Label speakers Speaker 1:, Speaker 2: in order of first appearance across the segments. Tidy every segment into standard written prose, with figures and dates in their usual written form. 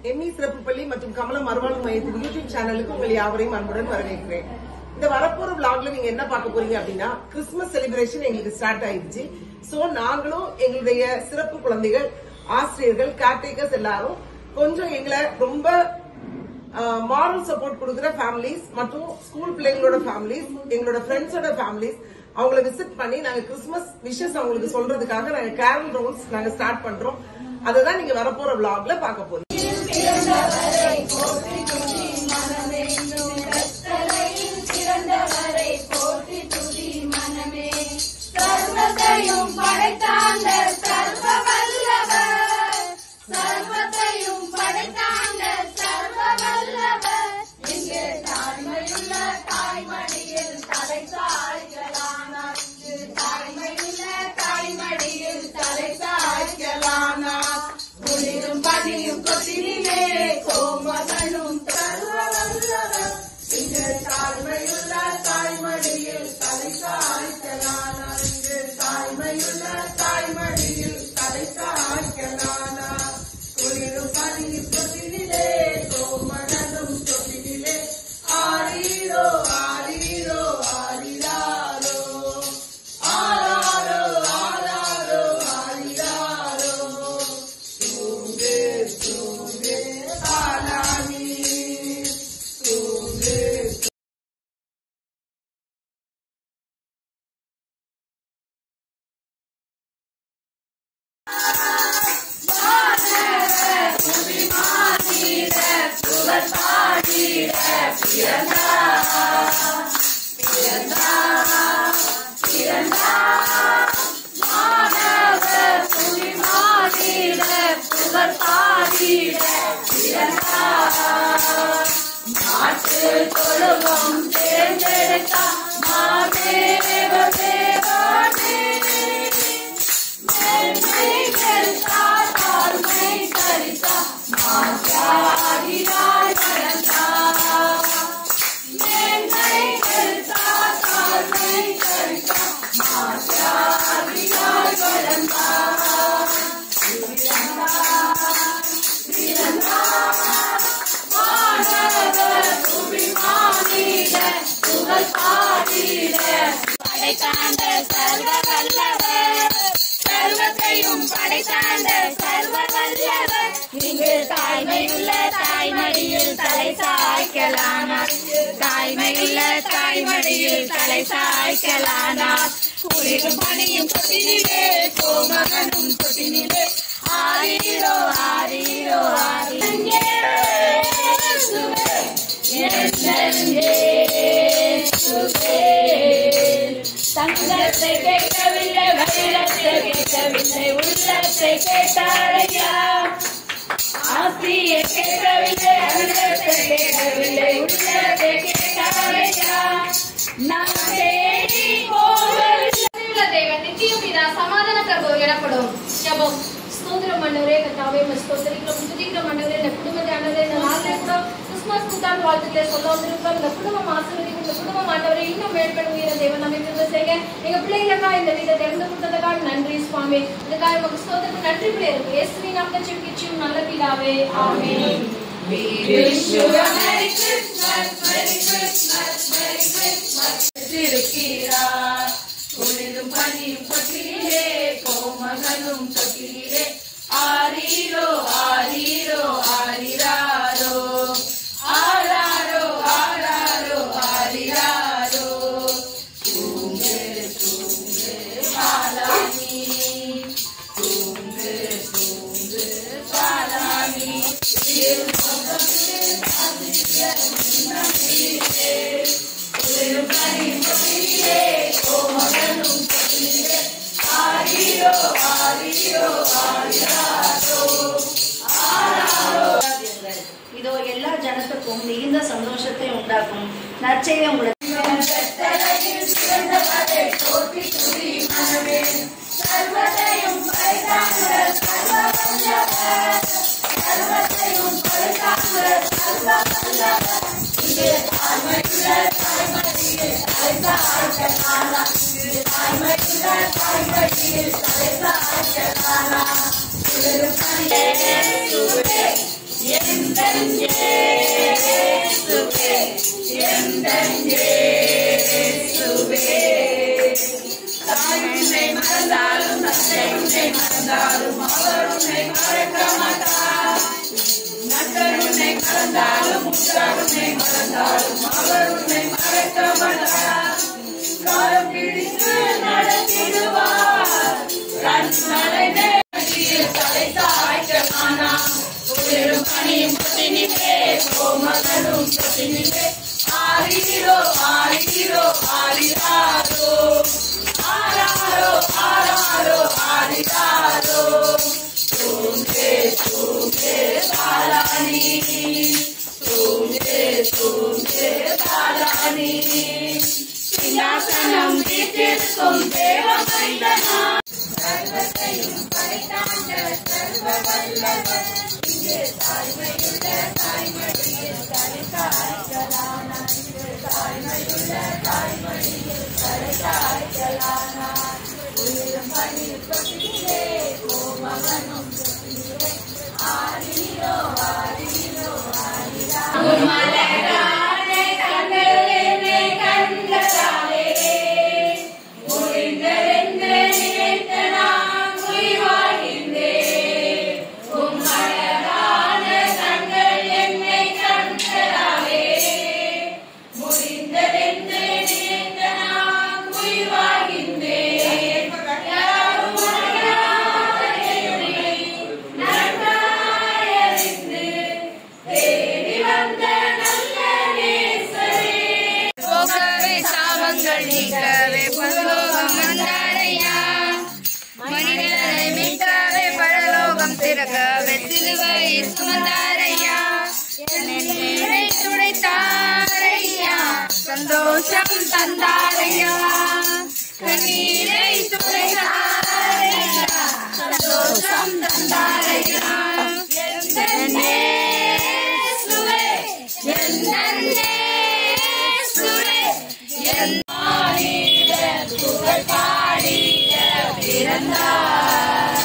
Speaker 1: Emmy சிறப்பு பள்ளி மற்றும் கமலம் மறுவாழ்வு மையத்தின் யூடியூப் சேனலுக்கு உங்கள் யாவரையும் அன்புடன் வரவேற்கிறேன். இந்த வரப்போற vlogல நீங்க என்ன பார்க்க போறீங்க அப்படின்னா, கிறிஸ்துமஸ் செலிப்ரேஷன் எங்களுக்கு ஸ்டார்ட் ஆயிடுச்சு. சோ நாங்களும் எங்களுடைய சிறப்பு குழந்தைகள், ஆசிரியர்கள், கேர்டேக்கர்ஸ் எல்லாரும் கொஞ்சம் எங்களை ரொம்ப மாரல் சப்போர்ட் கொடுக்கிற ஃபேமிலிஸ் மற்றும் ஸ்கூல் பிள்ளைங்களோட ஃபேமிலிஸ், எங்களோட ஃப்ரெண்ட்ஸோட ஃபேமிலிஸ் அவங்கள விசிட் பண்ணி நாங்க கிறிஸ்துமஸ் விஷஸ் அவங்களுக்கு சொல்றதுக்காக நாங்க கேரல் ரவுண்ட்ஸ் நாங்க ஸ்டார்ட் பண்றோம். அததான் நீங்க வரப்போற vlogல பார்க்க போறீங்க.
Speaker 2: சங்கத்தை கேட்கவில்லை, வைரத்தை கேட்கவில்லை, உள்ளத்தை கேட்டாரையா. ஆசியை கேட்கவில்லை, அங்கத்தை கேட்கவில்லை, உள்ளத்தை கேட்டாரையா. நான் தேடி போகவில்லை. தேவன் நித்தியம் பிதா சமாதான பிரபு எனப்படும். ஜெபம். ஸ்தோத்திரம் ஆண்டவரே, கர்த்தாவே உம்மை ஸ்தோத்திரிக்கிறோம், துதிக்கிறோம் ஆண்டவரே. இந்த குடும்பத்தை ஆண்டவரே இந்த நாளிலே கூட கிறிஸ்துமஸ் புத்தாண்டு வாழ்த்துக்களை சொல்ல வந்திருக்கிறோம். இந்த குடும்பம் ஆசீர்வதிக்கும், இந்த குடும்பம் ஆண்டவரே இன்னும் மேற்படும் உயர தேவன் நம்மை திரும்ப செய்ய எங்க பிள்ளைகளுக்காக இந்த வீட்டை திறந்து கொடுத்ததுக்காக நன்றி சுவாமி. இதுக்காக உமக்கு ஸ்தோத்திரம், நன்றி பிள்ளைகளுக்கு இயேசுவின் நாமத்தில் ஜெபிக்கிறோம் நல்ல பிதாவே, ஆமென். We wish you a Merry Christmas, Merry Christmas, Merry Christmas. இருக்கிறார் குளிரும் பனியும் கொட்டிலே, கோமகனும் தொட்டிலே, ஆரீரோ ஆரீரோ ஆரிராரோ, ஆராரோ ஆராரோ ஆரிராரோ. தூங்கு தூங்கு பாலானி, தூங்கு தூங்கு பாலானி. குளிரும் பனியும் கொட்டிலே, கோமகனும் தொட்டிலே, ஆரீரோ ஆரீரோ ஆரிராரோ, ஆராரோ. இதோ எல்லா ஜனத்துக்கும் மிகுந்த சந்தோஷத்தை உண்டாக்கும் நற்செய்தி உங்களுக்கு. மறந்தாலும் தந்தை உன்னை மறந்தாலும் அவர் உன்னை மறக்க மாட்டார். நண்பர் உன்னை மறந்தாலும் உற்றார் உன்னை மறந்தாலும் அவர் உன்னை மறக்க மாட்டார். காலம் பிடித்து நடத்திடுவார். கண்மலைமே தலை தாய்க்கமானாம். குளிரும் பனியும் தொட்டினிலே கோமகனும் தொட்டினிலே ஆரீரோ ஆரீரோ ஆரிராரோ ஆராரோ ஆராரோ ஆரிராரோ. தூங்கே தூங்கே பாலானி தூங்கே தூங்கே பாலானி. சிங்காசனம் வீட்டிற்கும் தேவமைந்தனா. சர்வத்தையும் படைத்தாண்ட சர்வ வல்லவர். இங்கே தாய்மையுள்ள தாய்மொழியில் தலை காய்ச்சலானார். தாய்மையுள்ள தாய்மொழியில் தலை காய்ச்சலானார். உயிரும் பணியும் தொட்டிலே கோமகனும் தொட்டிலே ஆரீரோ ஆரீரோ ஆரிரா. மலரானே கண்கள் என்னை கண்டதாலே முடிந்ததென்று நினைத்த நான் உயிர்வாழ்கின்றேன். உம்மழகான கண்கள் என்னை கண்டதாலே முடிந்ததென்று நினைத்த நான் உயிர்வாழ்கின்றேன். யாரும் என்னை நன்றாயறிந்து தேடி வந்த நல்ல நேசரே. போகவே சாபங்கள் நீக்கவே பரலோகம் வந்தாரையா. மனிதனை மீட்கவே பரலோகம் திறக்கவே சிலுவை சுமந்தாரையா. என்னை துடைத்தாரையா. சந்தோஷம் தந்தாரையா. கண்ணீரை துடைத்தாரையா. சந்தோஷம் தந்தாரையா. என்னே சுவே என்னே சுவே என் புகழ் பாடிய பிறந்தார்.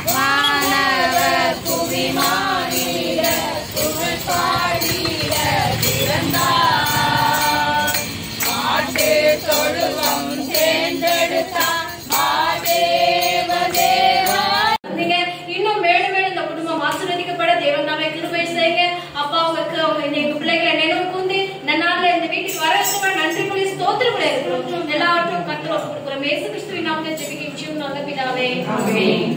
Speaker 2: வானவர் புவி மாநில புகழ் பாடிய பிறந்தார். ஆட்டு தொழுவம் தேர்ந்தெடுத்தார் மாதேவ தேவா. நீங்க இன்னும் மேலும் மேலும் இந்த குடும்பம் ஆசீர்வதிக்கப்பட தேவன் நாமே கிருபை செய்யுங்க. அப்பா உங்களுக்கு எங்க பிள்ளைகளை நினைவு கூர்ந்து இந்த நாள்ல இந்த வீட்டுக்கு வரவேற்க நன்றி கூறி ஸ்தோத்திரம் கூட இருக்கிறோம். எல்லாவற்றும் கர்த்தர் கொடுக்கிற இயேசு கிறிஸ்துவின் நாமத்தில் ஜெபிக்கிறோம் நல்ல பிதாவே. ஆமென்.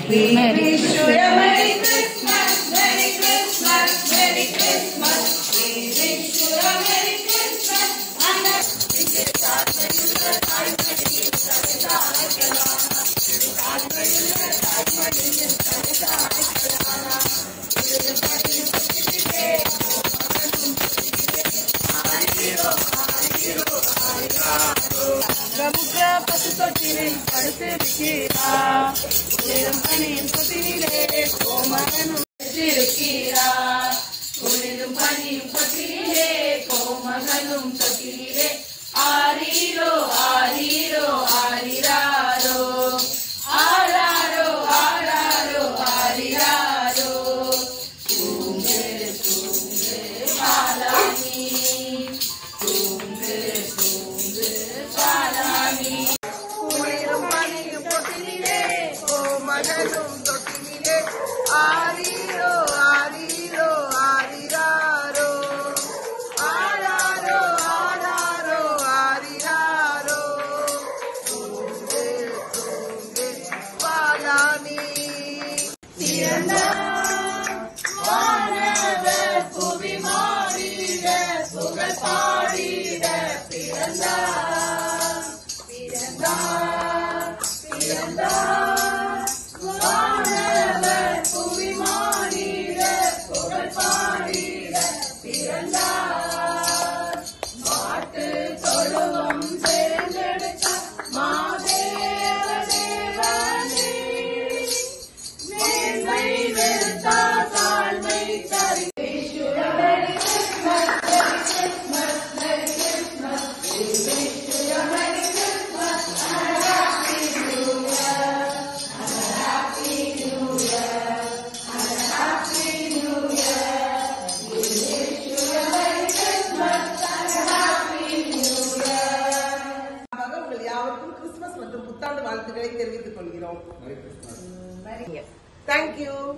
Speaker 1: We wish you a Merry Christmas, Merry Christmas, Merry Christmas. We wish you a Merry Christmas and a
Speaker 2: பிரமுக பசு தொட்டிலில் படுத்திருக்கிறார். குளிரும் பனியின் தொட்டிலே கோமகனும் இருக்கிறார். குளிரும் பனியும் தொட்டிலே கோமகனும் தொட்டிலே ஆரீரோ ஆரீரோ ஆரிராரோ ஆராரோ ஆராரோ ஆரிராரோ. தூங்கு தூங்கு பாலானி தூங்கு தூங்கு பாலானி.
Speaker 1: குளிரும் பனியும் தொட்டினிலே கோமகனும் தொட்டினிலே ஆரீரோ ஆரீரோ ஆரிராரோ ஆராரோ ஆராரோ ஆரிராரோ. தூங்கு தூங்கு பாலானி.
Speaker 2: வானவர் புவி மாறிட புகழ் பாடிட பிறந்தார். பிறந்தார் பிறந்தார். வானவர் புவி மாறிட புகழ் பாடிட பிறந்தார். மாட்டு தொழுவம் தேர்ந்தெடுத்த மாதேவ தேவனே. மேன்மை வெறுத்தார் தாழ்மை தரி.
Speaker 1: வாழ்த்துக்களை தெரிவித்துக் கொள்கிறோம். தேங்க்யூ.